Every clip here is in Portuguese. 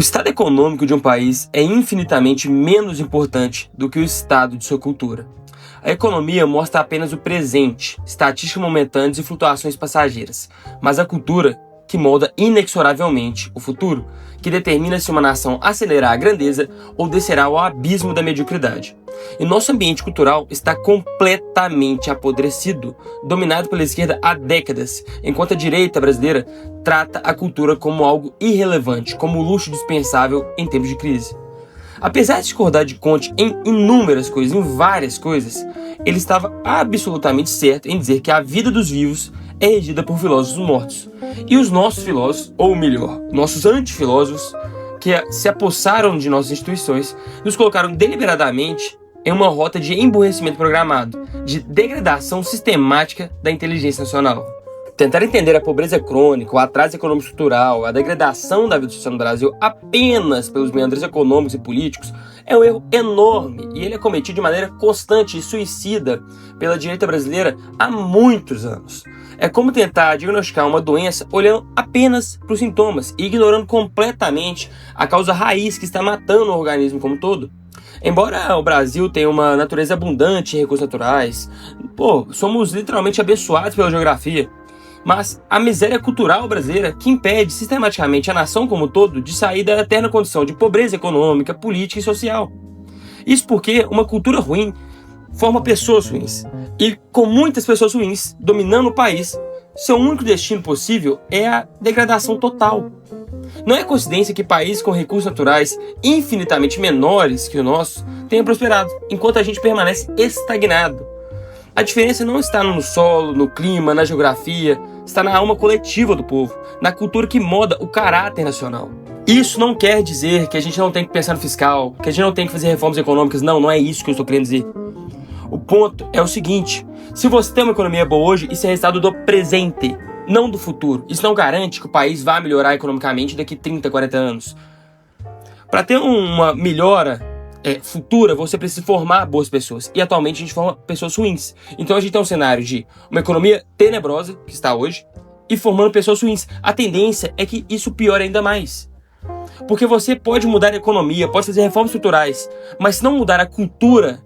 O estado econômico de um país é infinitamente menos importante do que o estado de sua cultura. A economia mostra apenas o presente, estatísticas momentâneas e flutuações passageiras, mas a cultura, que molda inexoravelmente o futuro, que determina se uma nação acelerará a grandeza ou descerá ao abismo da mediocridade. E nosso ambiente cultural está completamente apodrecido, dominado pela esquerda há décadas, enquanto a direita brasileira trata a cultura como algo irrelevante, como luxo dispensável em tempos de crise. Apesar de discordar de Conte em inúmeras coisas, em várias coisas, ele estava absolutamente certo em dizer que a vida dos vivos é regida por filósofos mortos. E os nossos filósofos, ou melhor, nossos antifilósofos, que se apossaram de nossas instituições, nos colocaram deliberadamente em uma rota de emburrecimento programado, de degradação sistemática da inteligência nacional. Tentar entender a pobreza crônica, o atraso econômico estrutural, a degradação da vida social no Brasil apenas pelos meandros econômicos e políticos é um erro enorme e ele é cometido de maneira constante e suicida pela direita brasileira há muitos anos. É como tentar diagnosticar uma doença olhando apenas para os sintomas e ignorando completamente a causa raiz que está matando o organismo como um todo. Embora o Brasil tenha uma natureza abundante em recursos naturais, somos literalmente abençoados pela geografia. Mas a miséria cultural brasileira que impede sistematicamente a nação como um todo de sair da eterna condição de pobreza econômica, política e social. Isso porque uma cultura ruim forma pessoas ruins. E com muitas pessoas ruins dominando o país, seu único destino possível é a degradação total. Não é coincidência que países com recursos naturais infinitamente menores que o nosso tenham prosperado, enquanto a gente permanece estagnado. A diferença não está no solo, no clima, na geografia, está na alma coletiva do povo, na cultura que molda o caráter nacional. Isso não quer dizer que a gente não tem que pensar no fiscal, que a gente não tem que fazer reformas econômicas, não é isso que eu estou querendo dizer. O ponto é o seguinte: se você tem uma economia boa hoje, isso é resultado do presente, não do futuro. Isso não garante que o país vá melhorar economicamente daqui 30, 40 anos. Para ter uma melhora futura, você precisa formar boas pessoas. E atualmente a gente forma pessoas ruins. Então a gente tem um cenário de uma economia tenebrosa, que está hoje, e formando pessoas ruins. A tendência é que isso piore ainda mais. Porque você pode mudar a economia, pode fazer reformas estruturais, mas se não mudar a cultura,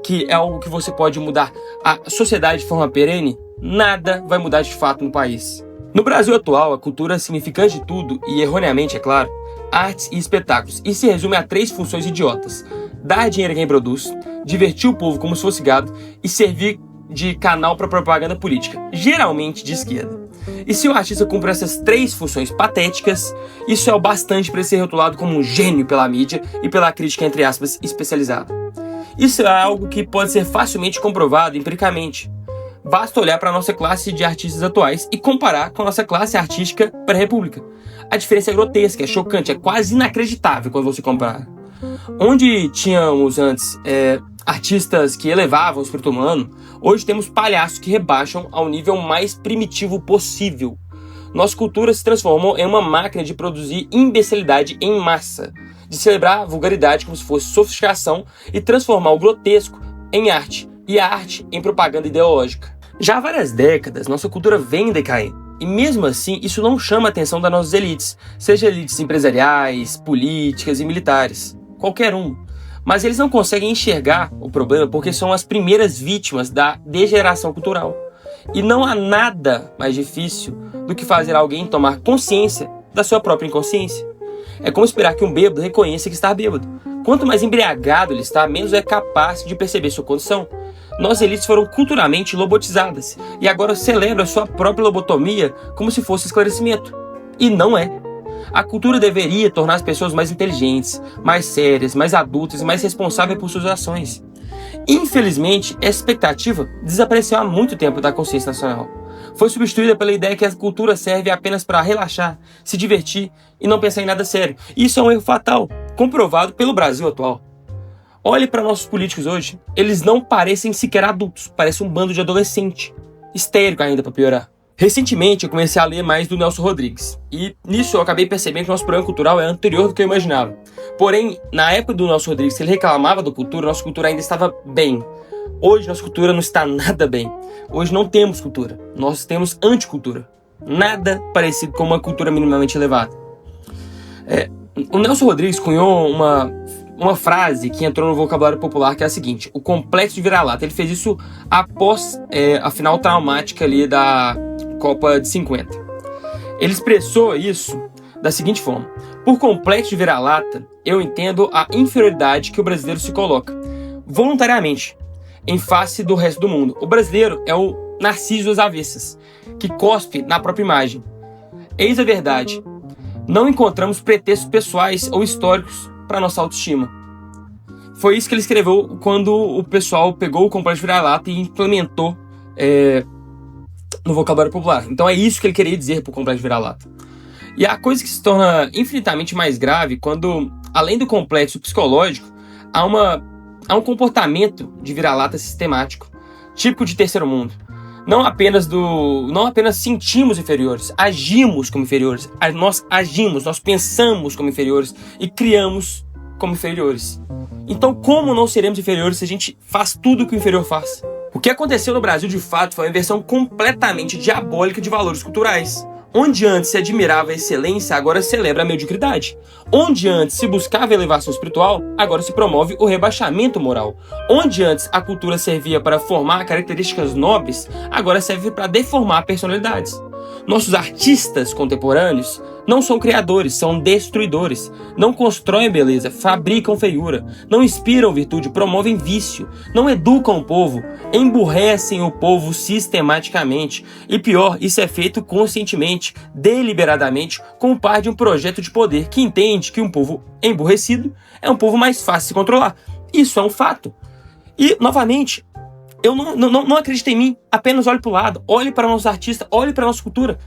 que é algo que você pode mudar a sociedade de forma perene, nada vai mudar de fato no país. No Brasil atual, a cultura significa antes de tudo, e erroneamente é claro, artes e espetáculos, e se resume a 3 funções idiotas: dar dinheiro a quem produz, divertir o povo como se fosse gado e servir de canal para propaganda política, geralmente de esquerda. E se o artista cumpre essas 3 funções patéticas, isso é o bastante para ser rotulado como um gênio pela mídia e pela crítica, entre aspas, especializada. Isso é algo que pode ser facilmente comprovado empiricamente. Basta olhar para a nossa classe de artistas atuais e comparar com a nossa classe artística pré-república. A diferença é grotesca, é chocante, é quase inacreditável quando você compara. Onde tínhamos antes artistas que elevavam o espírito humano, hoje temos palhaços que rebaixam ao nível mais primitivo possível. Nossa cultura se transformou em uma máquina de produzir imbecilidade em massa, de celebrar a vulgaridade como se fosse sofisticação e transformar o grotesco em arte e a arte em propaganda ideológica. Já há várias décadas, nossa cultura vem decaindo. E mesmo assim, isso não chama a atenção das nossas elites, seja elites empresariais, políticas e militares, qualquer um. Mas eles não conseguem enxergar o problema porque são as primeiras vítimas da degeneração cultural. E não há nada mais difícil do que fazer alguém tomar consciência da sua própria inconsciência. É como esperar que um bêbado reconheça que está bêbado. Quanto mais embriagado ele está, menos é capaz de perceber sua condição. Nossas elites foram culturalmente lobotizadas e agora celebram a sua própria lobotomia como se fosse esclarecimento. E não é. A cultura deveria tornar as pessoas mais inteligentes, mais sérias, mais adultas e mais responsáveis por suas ações. Infelizmente, essa expectativa desapareceu há muito tempo da consciência nacional. Foi substituída pela ideia que a cultura serve apenas para relaxar, se divertir e não pensar em nada sério. Isso é um erro fatal, comprovado pelo Brasil atual. Olhe para nossos políticos hoje. Eles não parecem sequer adultos, parecem um bando de adolescente. Histérico ainda para piorar. Recentemente eu comecei a ler mais do Nelson Rodrigues. E nisso eu acabei percebendo que o nosso programa cultural é anterior do que eu imaginava. Porém, na época do Nelson Rodrigues, se ele reclamava da cultura, nossa cultura ainda estava bem. Hoje nossa cultura não está nada bem. Hoje não temos cultura. Nós temos anticultura. Nada parecido com uma cultura minimamente elevada. O Nelson Rodrigues cunhou uma frase que entrou no vocabulário popular, que é a seguinte: o complexo de vira-lata. Ele fez isso após a final traumática ali da Copa de 50. Ele expressou isso da seguinte forma: por complexo de vira-lata, eu entendo a inferioridade que o brasileiro se coloca, voluntariamente, em face do resto do mundo. O brasileiro é o Narciso das avessas, que cospe na própria imagem. Eis a verdade: não encontramos pretextos pessoais ou históricos para nossa autoestima. Foi isso que ele escreveu quando o pessoal pegou o complexo de vira-lata e implementou no vocabulário popular. Então é isso que ele queria dizer por complexo de vira-lata. E a coisa que se torna infinitamente mais grave quando, além do complexo psicológico, há um comportamento de vira-lata sistemático, típico de terceiro mundo. Não apenas sentimos inferiores, agimos como inferiores. Nós pensamos como inferiores e criamos como inferiores. Então, como não seremos inferiores se a gente faz tudo o que o inferior faz? O que aconteceu no Brasil, de fato, foi uma inversão completamente diabólica de valores culturais. Onde antes se admirava a excelência, agora se celebra a mediocridade. Onde antes se buscava a elevação espiritual, agora se promove o rebaixamento moral. Onde antes a cultura servia para formar características nobres, agora serve para deformar personalidades. Nossos artistas contemporâneos não são criadores, são destruidores. Não constroem beleza, fabricam feiura. Não inspiram virtude, promovem vício. Não educam o povo, emburrecem o povo sistematicamente. E pior, isso é feito conscientemente, deliberadamente, como parte de um projeto de poder que entende que um povo emburrecido é um povo mais fácil de se controlar. Isso é um fato. E, novamente, eu não acredito em mim, apenas olhe para o lado, olhe para nossos artistas, olhe para a nossa cultura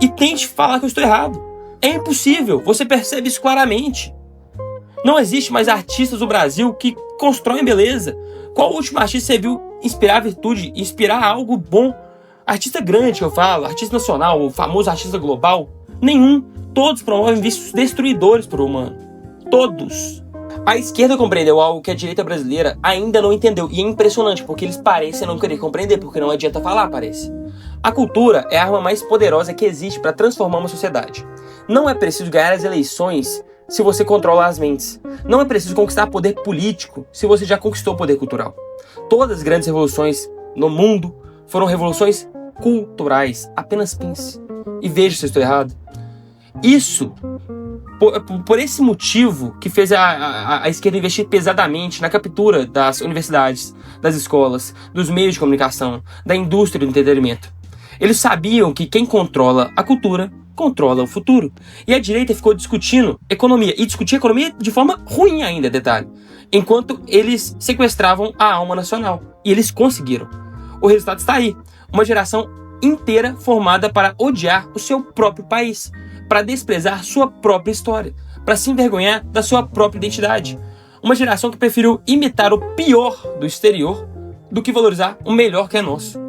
e tente falar que eu estou errado. É impossível, você percebe isso claramente. Não existe mais artistas do Brasil que constroem beleza. Qual o último artista você viu inspirar virtude, inspirar algo bom? Artista grande que eu falo, artista nacional, o famoso artista global? Nenhum. Todos promovem vícios destruidores para o humano. Todos. A esquerda compreendeu algo que a direita brasileira ainda não entendeu. E é impressionante, porque eles parecem não querer compreender, porque não adianta falar, parece. A cultura é a arma mais poderosa que existe para transformar uma sociedade. Não é preciso ganhar as eleições se você controla as mentes. Não é preciso conquistar poder político se você já conquistou poder cultural. Todas as grandes revoluções no mundo foram revoluções culturais. Apenas pense. E veja se eu estou errado. Isso, por esse motivo que fez a esquerda investir pesadamente na captura das universidades, das escolas, dos meios de comunicação, da indústria do entretenimento. Eles sabiam que quem controla a cultura controla o futuro. E a direita ficou discutindo economia, e discutia economia de forma ruim ainda, detalhe, enquanto eles sequestravam a alma nacional. E eles conseguiram. O resultado está aí. Uma geração inteira formada para odiar o seu próprio país, para desprezar sua própria história, para se envergonhar da sua própria identidade. Uma geração que preferiu imitar o pior do exterior do que valorizar o melhor que é nosso.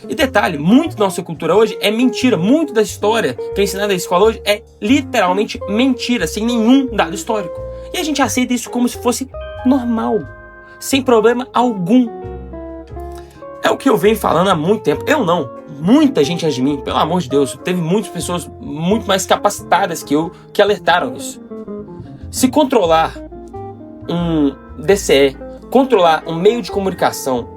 E detalhe, muito da nossa cultura hoje é mentira. Muito da história que é ensinada na escola hoje é literalmente mentira, sem nenhum dado histórico. E a gente aceita isso como se fosse normal, sem problema algum. É o que eu venho falando há muito tempo. Eu não. Muita gente antes de mim, pelo amor de Deus, teve muitas pessoas muito mais capacitadas que eu que alertaram isso. Se controlar um DCE, controlar um meio de comunicação,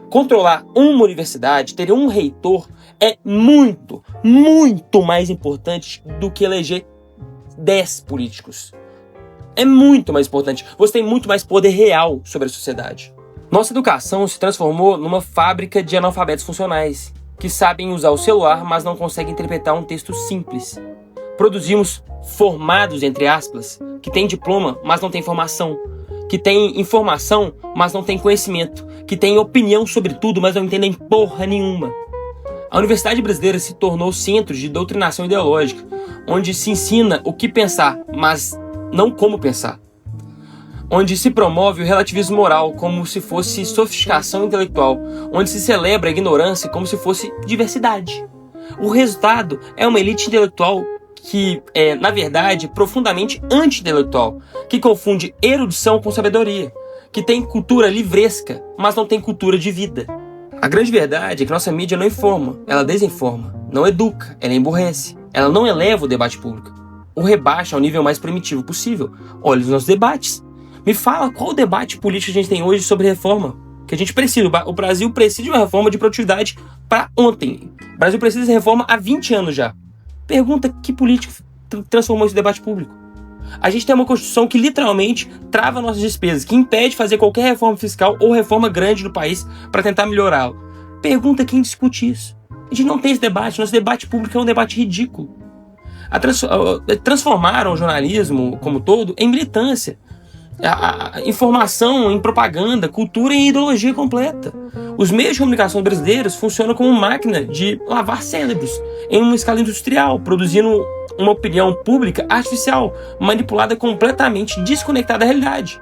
controlar uma universidade, ter um reitor, é muito, muito mais importante do que eleger 10 políticos. É muito mais importante. Você tem muito mais poder real sobre a sociedade. Nossa educação se transformou numa fábrica de analfabetos funcionais, que sabem usar o celular, mas não conseguem interpretar um texto simples. Produzimos formados, entre aspas, que têm diploma, mas não têm formação, que têm informação, mas não têm conhecimento, que têm opinião sobre tudo, mas não entendem porra nenhuma. A Universidade Brasileira se tornou centro de doutrinação ideológica, onde se ensina o que pensar, mas não como pensar. Onde se promove o relativismo moral como se fosse sofisticação intelectual, onde se celebra a ignorância como se fosse diversidade. O resultado é uma elite intelectual que é, na verdade, profundamente anti-intelectual, que confunde erudição com sabedoria, que tem cultura livresca, mas não tem cultura de vida. A grande verdade é que nossa mídia não informa, ela desinforma, não educa, ela emburrece, ela não eleva o debate público. ou rebaixa ao nível mais primitivo possível. Olha os nossos debates. Me fala qual debate político a gente tem hoje sobre reforma. Que a gente precisa. O Brasil precisa de uma reforma de produtividade para ontem. O Brasil precisa de reforma há 20 anos já. Pergunta que político transformou esse debate público. A gente tem uma Constituição que literalmente trava nossas despesas, que impede fazer qualquer reforma fiscal ou reforma grande no país para tentar melhorá-lo. Pergunta quem discute isso. A gente não tem esse debate. Nosso debate público é um debate ridículo. Transformaram o jornalismo como todo em militância. A informação em propaganda, cultura e ideologia completa. Os meios de comunicação brasileiros funcionam como máquina de lavar cérebros em uma escala industrial, produzindo uma opinião pública artificial, manipulada completamente desconectada da realidade.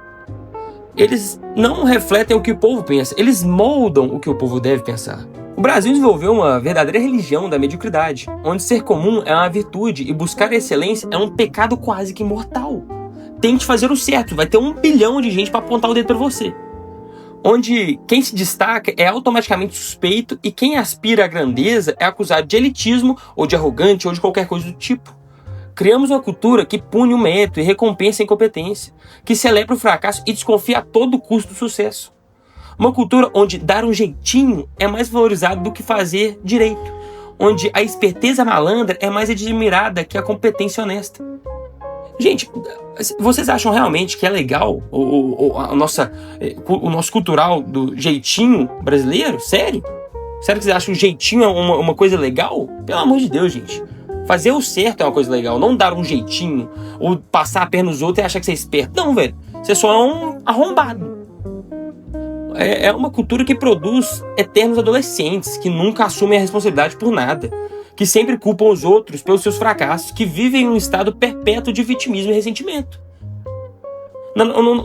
Eles não refletem o que o povo pensa, eles moldam o que o povo deve pensar. O Brasil desenvolveu uma verdadeira religião da mediocridade, onde ser comum é uma virtude e buscar a excelência é um pecado quase que mortal. Tente fazer o certo, vai ter 1 bilhão de gente para apontar o dedo para você. Onde quem se destaca é automaticamente suspeito e quem aspira à grandeza é acusado de elitismo ou de arrogante ou de qualquer coisa do tipo. Criamos uma cultura que pune o mérito e recompensa a incompetência, que celebra o fracasso e desconfia a todo custo do sucesso. Uma cultura onde dar um jeitinho é mais valorizado do que fazer direito, onde a esperteza malandra é mais admirada que a competência honesta. Gente, vocês acham realmente que é legal o nosso cultural do jeitinho brasileiro? Sério? Sério que vocês acham que o jeitinho é uma coisa legal? Pelo amor de Deus, gente. Fazer o certo é uma coisa legal, não dar um jeitinho ou passar a perna nos outros e achar que você é esperto. Não, velho. Você só é um arrombado. É uma cultura que produz eternos adolescentes que nunca assumem a responsabilidade por nada, que sempre culpam os outros pelos seus fracassos, que vivem em um estado perpétuo de vitimismo e ressentimento.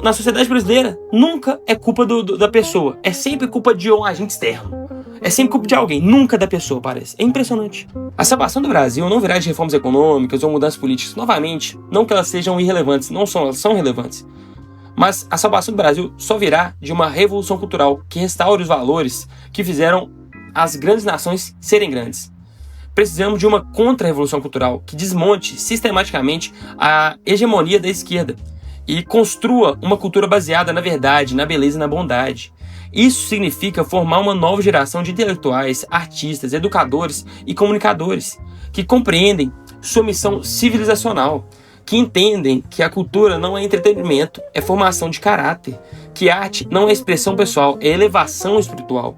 Na sociedade brasileira, nunca é culpa da pessoa. É sempre culpa de um agente externo. É sempre culpa de alguém, nunca da pessoa, parece. É impressionante. A salvação do Brasil não virá de reformas econômicas ou mudanças políticas. Novamente, não que elas sejam irrelevantes, elas são relevantes. Mas a salvação do Brasil só virá de uma revolução cultural que restaure os valores que fizeram as grandes nações serem grandes. Precisamos de uma contra-revolução cultural que desmonte sistematicamente a hegemonia da esquerda e construa uma cultura baseada na verdade, na beleza e na bondade. Isso significa formar uma nova geração de intelectuais, artistas, educadores e comunicadores que compreendem sua missão civilizacional, que entendem que a cultura não é entretenimento, é formação de caráter, que a arte não é expressão pessoal, é elevação espiritual.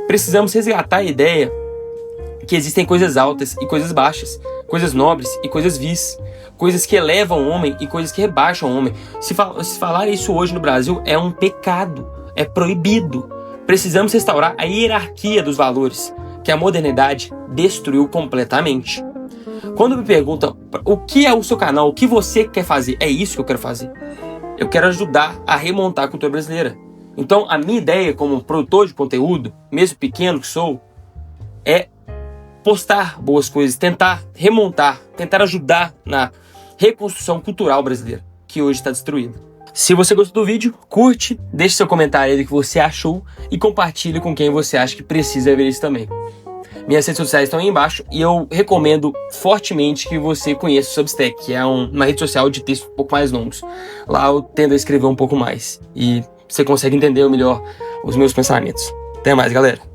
Precisamos resgatar a ideia que existem coisas altas e coisas baixas, coisas nobres e coisas vis, coisas que elevam o homem e coisas que rebaixam o homem. Se falar isso hoje no Brasil é um pecado, é proibido. Precisamos restaurar a hierarquia dos valores que a modernidade destruiu completamente. Quando me perguntam o que é o seu canal, o que você quer fazer, é isso que eu quero fazer. Eu quero ajudar a remontar a cultura brasileira. Então, a minha ideia como produtor de conteúdo, mesmo pequeno que sou, é postar boas coisas, tentar remontar, tentar ajudar na reconstrução cultural brasileira, que hoje está destruída. Se você gostou do vídeo, curte, deixe seu comentário aí do que você achou e compartilhe com quem você acha que precisa ver isso também. Minhas redes sociais estão aí embaixo e eu recomendo fortemente que você conheça o Substack, que é uma rede social de textos um pouco mais longos. Lá eu tendo a escrever um pouco mais e você consegue entender melhor os meus pensamentos. Até mais, galera!